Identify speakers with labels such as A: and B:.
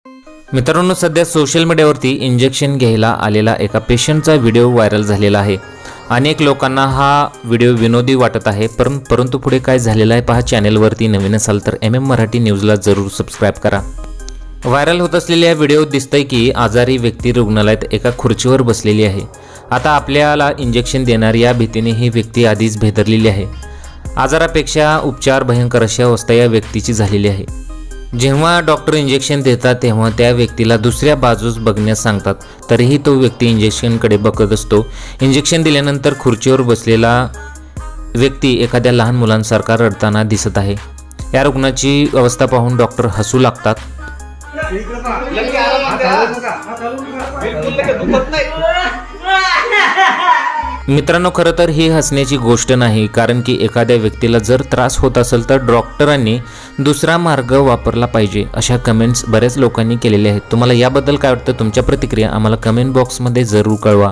A: मित्रांनो, सध्या सोशल मीडियावरती इंजेक्शन घ्यायला आलेला एका पेशंटचा व्हिडिओ व्हायरल झालेला आहे। अनेक लोकांना हा व्हिडिओ विनोदी वाटत आहे, परंतु पुढे काय झालेलं आहे पहा। चॅनलवरती नवीन असाल तर मराठी न्यूजला जरूर सबस्क्राइब करा। व्हायरल होत असलेल्या व्हिडिओत दिसतंय की आजारी व्यक्ती रुग्णालयात एका खुर्चीवर बसलेली आहे। आता आपल्याला इंजेक्शन देणार या भीतीने ही व्यक्ती आधीच भेदरलेली आहे। आजारापेक्षा उपचार भयंकर अशी अवस्था या व्यक्तीची झालेली आहे। जेव्हा डॉक्टर इंजेक्शन देतात तेव्हा त्या व्यक्तीला दुसऱ्या बाजूस बघण्यास सांगतात, तरीही तो व्यक्ती इंजेक्शनकडे बघत असतो। इंजेक्शन दिल्यानंतर खुर्चीवर बसलेला व्यक्ती एखाद्या लहान मुलांसारखा रडताना दिसत आहे। या रुग्णाची अवस्था पाहून डॉक्टर हसू लागतात। मित्रांनो, खरं तर ही हसण्याची गोष्ट नाही, कारण की एखाद्या व्यक्तीला जर त्रास होत असेल तर डॉक्टरांनी दुसरा मार्ग वापरला पाहिजे, अशा कमेंट्स बऱ्याच लोकांनी केलेल्या आहेत। तुम्हाला याबद्दल काय वाटतं? तुमच्या प्रतिक्रिया आम्हाला कमेंट बॉक्समध्ये जरूर कळवा।